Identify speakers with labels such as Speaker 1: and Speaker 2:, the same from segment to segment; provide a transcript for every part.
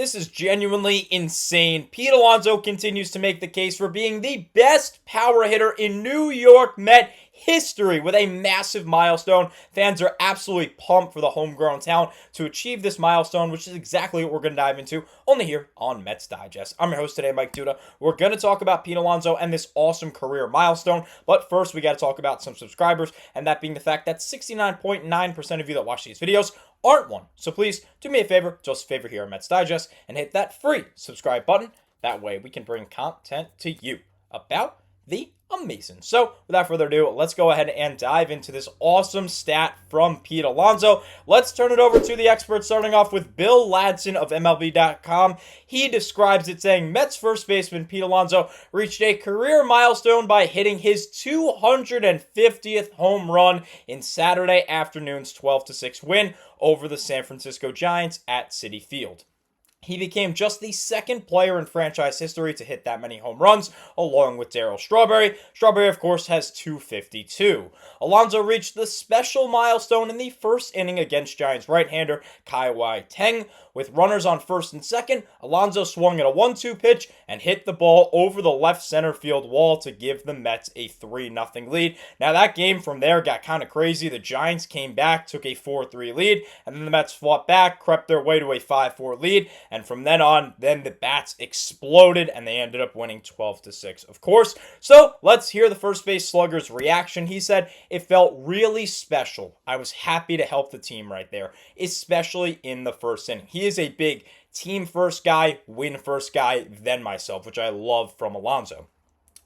Speaker 1: This is genuinely insane. Pete Alonso continues to make the case for being the best power hitter in New York Met history with a massive milestone. Fans are absolutely pumped for the homegrown talent to achieve this milestone, which is exactly what we're going to dive into only here on Mets Digest. I'm your host today, Mike Duda. We're going to talk about Pete Alonso and this awesome career milestone, but first we got to talk about some subscribers, and that being the fact that 69.9% of you that watch these videos aren't one. So please do me a favor, just a favor here on Mets Digest, and hit that free subscribe button. That way we can bring content to you about the amazing. So without further ado, let's go ahead and dive into this awesome stat from Pete Alonso. Let's turn it over to the experts, starting off with Bill Ladson of MLB.com. He describes it saying Mets first baseman Pete Alonso reached a career milestone by hitting his 250th home run in Saturday afternoon's 12-6 win over the San Francisco Giants at Citi Field. He became just the second player in franchise history to hit that many home runs, along with Darryl Strawberry. Strawberry, of course, has 252. Alonso reached the special milestone in the first inning against Giants right-hander Kodai Senga. With runners on first and second, Alonso swung at a 1-2 pitch and hit the ball over the left center field wall to give the Mets a 3-0 lead. Now, that game from there got kind of crazy. The Giants came back, took a 4-3 lead, and then the Mets fought back, crept their way to a 5-4 lead, and from then on, then the bats exploded, and they ended up winning 12-6, of course. So, let's hear the first base slugger's reaction. He said, "It felt really special. I was happy to help the team right there, especially in the first inning." He is a big team first guy, win first guy, then myself, which I love from Alonso.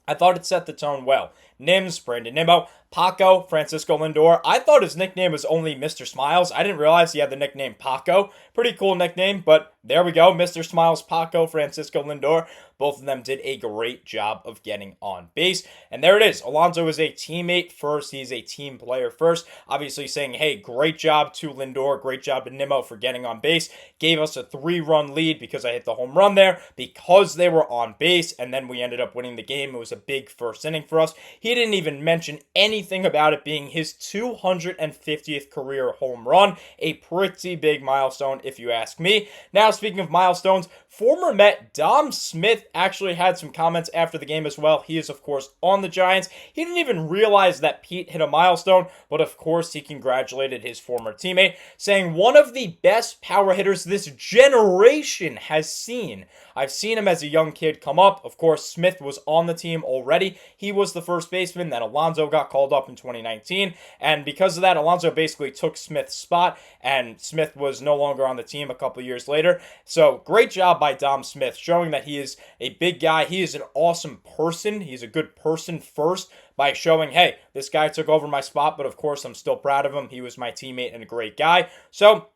Speaker 1: I thought it set the tone well. Nims, Brandon Nimmo, Paco, Francisco Lindor. I thought his nickname was only Mr. Smiles. I didn't realize he had the nickname Paco. Pretty cool nickname, but there we go. Mr. Smiles, Paco, Francisco Lindor. Both of them did a great job of getting on base. And there it is. Alonso is a teammate first. He's a team player first. Obviously saying, hey, great job to Lindor. Great job to Nimmo for getting on base. Gave us a 3-run lead because I hit the home run there because they were on base. And then we ended up winning the game. It was a big first inning for us. He didn't even mention anything about it being his 250th career home run. A pretty big milestone, if you ask me. Now, speaking of milestones, former Met Dom Smith actually had some comments after the game as well. He is, of course, on the Giants. He didn't even realize that Pete hit a milestone, but of course, he congratulated his former teammate, saying, "One of the best power hitters this generation has seen. I've seen him as a young kid come up." Of course, Smith was on the team already. He was the first baseman. Then Alonso got called up in 2019, and because of that, Alonso basically took Smith's spot, and Smith was no longer on the team a couple years later. So, great job by Dom Smith, showing that he is a big guy. He is an awesome person. He's a good person first by showing, hey, this guy took over my spot, but of course, I'm still proud of him. He was my teammate and a great guy. So,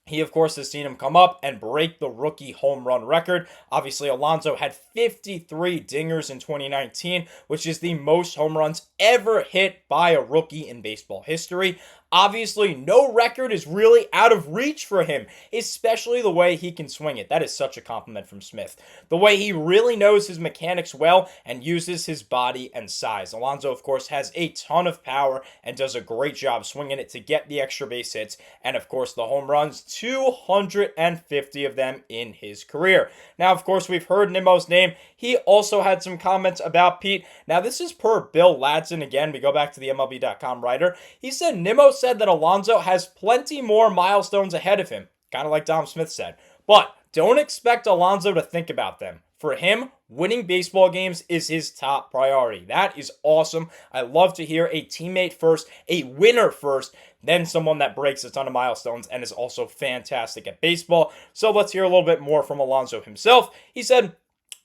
Speaker 1: he, of course, has seen him come up and break the rookie home run record. Obviously, Alonso had 53 dingers in 2019, which is the most home runs ever hit by a rookie in baseball history. Obviously, no record is really out of reach for him, especially the way he can swing it. That is such a compliment from Smith. The way he really knows his mechanics well and uses his body and size. Alonso, of course, has a ton of power and does a great job swinging it to get the extra base hits. And, of course, the home runs, 250 of them in his career. Now, of course, we've heard Nimmo's name. He also had some comments about Pete. Now, this is per Bill Ladson. Again, we go back to the MLB.com writer. He said Nimmo said that Alonso has plenty more milestones ahead of him, kind of like Dom Smith said. But don't expect Alonso to think about them. For him, winning baseball games is his top priority. That is awesome. I love to hear a teammate first, a winner first, then someone that breaks a ton of milestones and is also fantastic at baseball. So let's hear a little bit more from Alonso himself. He said,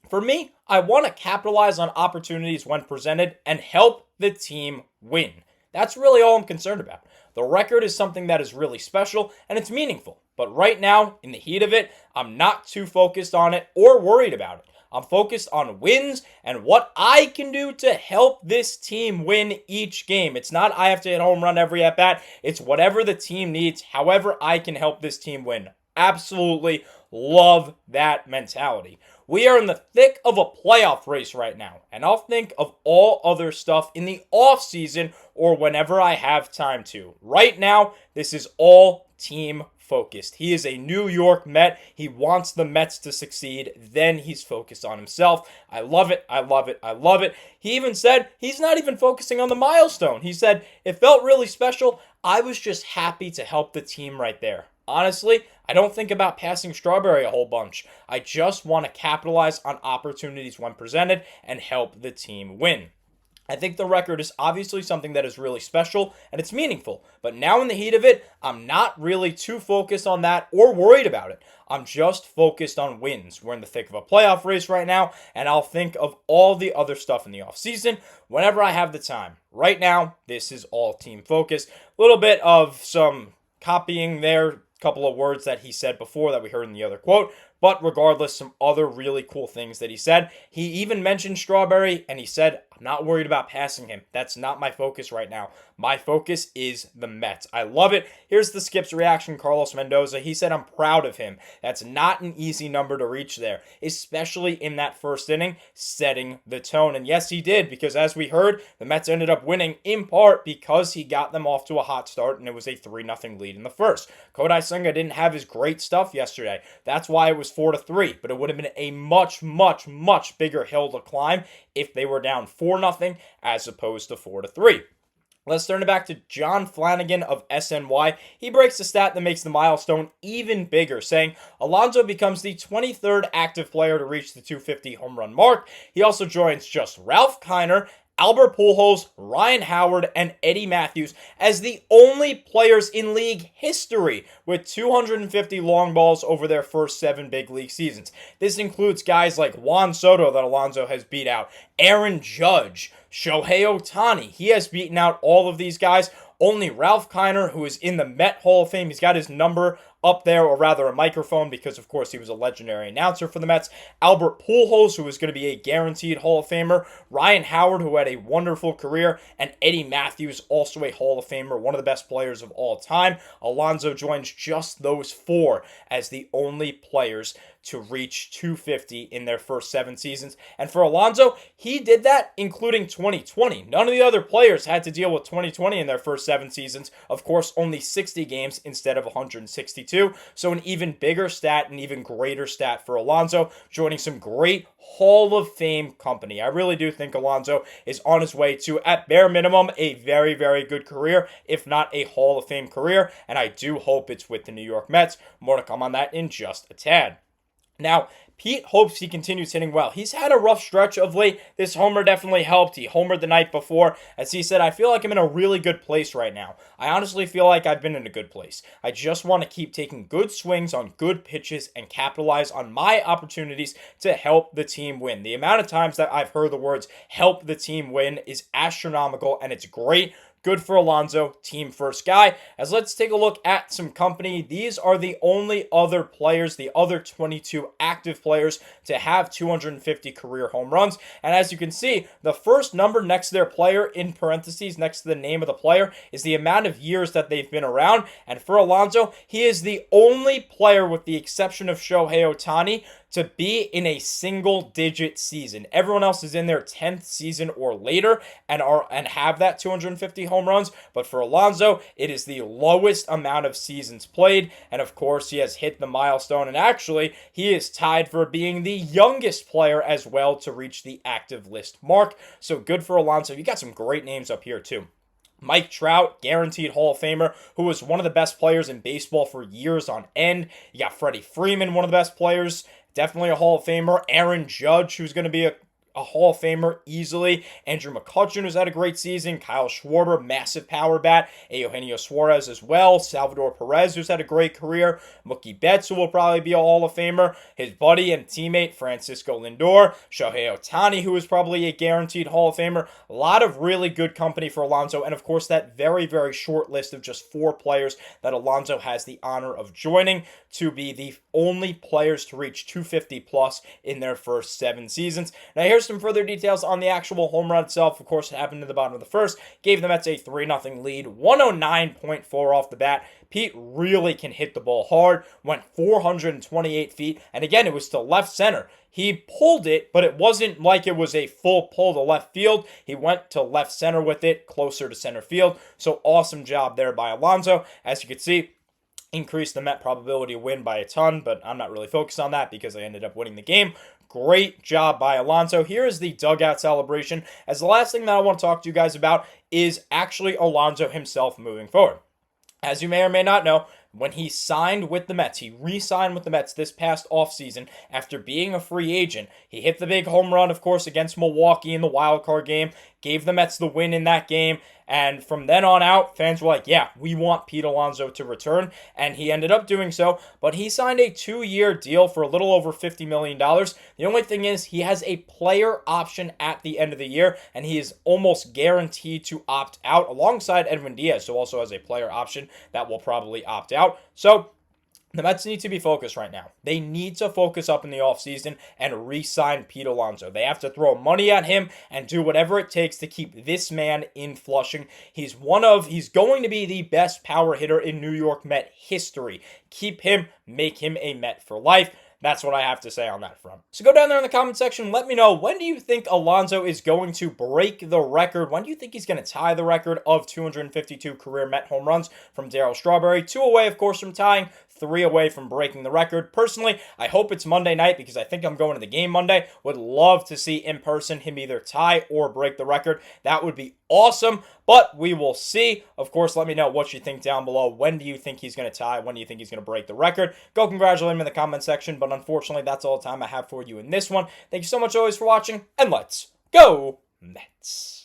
Speaker 1: "For me, I want to capitalize on opportunities when presented and help the team win. That's really all I'm concerned about. The record is something that is really special and it's meaningful. But right now, in the heat of it, I'm not too focused on it or worried about it. I'm focused on wins and what I can do to help this team win each game. It's not I have to hit home run every at-bat. It's whatever the team needs, however I can help this team win." Absolutely love that mentality. We are in the thick of a playoff race right now, and I'll think of all other stuff in the offseason or whenever I have time to. Right now, this is all team focused. He is a New York Met. He wants the Mets to succeed. Then he's focused on himself. I love it. I love it. I love it. He even said he's not even focusing on the milestone. He said, it felt really special. I was just happy to help the team right there. Honestly, I don't think about passing Strawberry a whole bunch. I just want to capitalize on opportunities when presented and help the team win. I think the record is obviously something that is really special and it's meaningful. But now in the heat of it, I'm not really too focused on that or worried about it. I'm just focused on wins. We're in the thick of a playoff race right now, and I'll think of all the other stuff in the offseason whenever I have the time. Right now, this is all team focused. A little bit of some copying there, couple of words that he said before that we heard in the other quote. But regardless, some other really cool things that he said. He even mentioned Strawberry, and he said, I'm not worried about passing him. That's not my focus right now. My focus is the Mets. I love it. Here's the Skip's reaction, Carlos Mendoza. He said, I'm proud of him. That's not an easy number to reach there, especially in that first inning, setting the tone. And yes, he did, because as we heard, the Mets ended up winning in part because he got them off to a hot start, and it was a 3-0 lead in the first. Kodai Senga didn't have his great stuff yesterday. That's why it was 4-3, but it would have been a much, much, much bigger hill to climb if they were down 4-0 as opposed to 4-3. Let's turn it back to John Flanagan of SNY. He breaks the stat that makes the milestone even bigger, saying Alonso becomes the 23rd active player to reach the 250 home run mark. He also joins just Ralph Kiner, Albert Pujols, Ryan Howard, and Eddie Matthews as the only players in league history with 250 long balls over their first 7 big league seasons. This includes guys like Juan Soto that Alonso has beat out, Aaron Judge, Shohei Ohtani. He has beaten out all of these guys. Only Ralph Kiner, who is in the Met Hall of Fame, he's got his number up there, or rather a microphone, because of course he was a legendary announcer for the Mets. Albert Pujols, who is going to be a guaranteed Hall of Famer. Ryan Howard, who had a wonderful career. And Eddie Matthews, also a Hall of Famer, one of the best players of all time. Alonso joins just those 4 as the only players to reach 250 in their first 7 seasons. And for Alonso, he did that including 2020. None of the other players had to deal with 2020 in their first 7 seasons. Of course, only 60 games instead of 162. So an even bigger stat, an even greater stat for Alonso, joining some great Hall of Fame company. I really do think Alonso is on his way to, at bare minimum, a very, very good career, if not a Hall of Fame career. And I do hope it's with the New York Mets. More to come on that in just a tad. Now, Pete hopes he continues hitting well. He's had a rough stretch of late. This homer definitely helped. He homered the night before. As he said, I feel like I'm in a really good place right now. I honestly feel like I've been in a good place. I just want to keep taking good swings on good pitches and capitalize on my opportunities to help the team win. The amount of times that I've heard the words help the team win is astronomical, and it's great. Good for Alonso, team first guy. As let's take a look at some company. These are the only other players, the other 22 active players to have 250 career home runs. And as you can see, the first number next to their player, in parentheses, next to the name of the player, is the amount of years that they've been around. And for Alonso, he is the only player, with the exception of Shohei Ohtani, to be in a single-digit season. Everyone else is in their 10th season or later and have that 250 home runs. But for Alonso, it is the lowest amount of seasons played. And of course, he has hit the milestone. And actually, he is tied for being the youngest player as well to reach the active list mark. So good for Alonso. You got some great names up here too. Mike Trout, guaranteed Hall of Famer, who was one of the best players in baseball for years on end. You got Freddie Freeman, one of the best players, definitely a Hall of Famer. Aaron Judge, who's going to be a Hall of Famer easily. Andrew McCutchen, who's had a great season. Kyle Schwarber, massive power bat. Eugenio Suarez as well. Salvador Perez, who's had a great career. Mookie Betts, who will probably be a Hall of Famer. His buddy and teammate, Francisco Lindor. Shohei Ohtani, who is probably a guaranteed Hall of Famer. A lot of really good company for Alonso. And of course, that very, very short list of just 4 players that Alonso has the honor of joining to be the only players to reach 250 plus in their first 7 seasons. Now, here's some further details on the actual home run itself. Of course, it happened in the bottom of the first. Gave the Mets a 3-0 lead. 109.4 off the bat. Pete really can hit the ball hard. Went 428 feet. And again, it was to left center. He pulled it, but it wasn't like it was a full pull to left field. He went to left center with it, closer to center field. So awesome job there by Alonso. As you can see, increased the Met probability to win by a ton, but I'm not really focused on that because I ended up winning the game. Great job by Alonso. Here is the dugout celebration, as the last thing that I want to talk to you guys about is actually Alonso himself moving forward. As you may or may not know, when he signed with the Mets, he re-signed with the Mets this past offseason after being a free agent. He hit the big home run, of course, against Milwaukee in the wild card game, gave the Mets the win in that game, and from then on out, fans were like, yeah, we want Pete Alonso to return, and he ended up doing so, but he signed a 2-year deal for a little over $50 million. The only thing is, he has a player option at the end of the year, and he is almost guaranteed to opt out alongside Edwin Diaz, who also has a player option that will probably opt out. So the Mets need to be focused right now. They need to focus up in the offseason and re-sign Pete Alonso. They have to throw money at him and do whatever it takes to keep this man in Flushing. He's going to be the best power hitter in New York Met history. Keep him, make him a Met for life. That's what I have to say on that front. So go down there in the comment section. Let me know, when do you think Alonso is going to break the record? When do you think he's going to tie the record of 252 career Met home runs from Darryl Strawberry? 2 away, of course, from tying. 3 away from breaking the record. Personally, I hope it's Monday night because I think I'm going to the game Monday. Would love to see in person him either tie or break the record. That would be awesome, but we will see. Of course, let me know what you think down below. When do you think he's going to tie? When do you think he's going to break the record? Go congratulate him in the comment section, but unfortunately, that's all the time I have for you in this one. Thank you so much always for watching, and let's go Mets.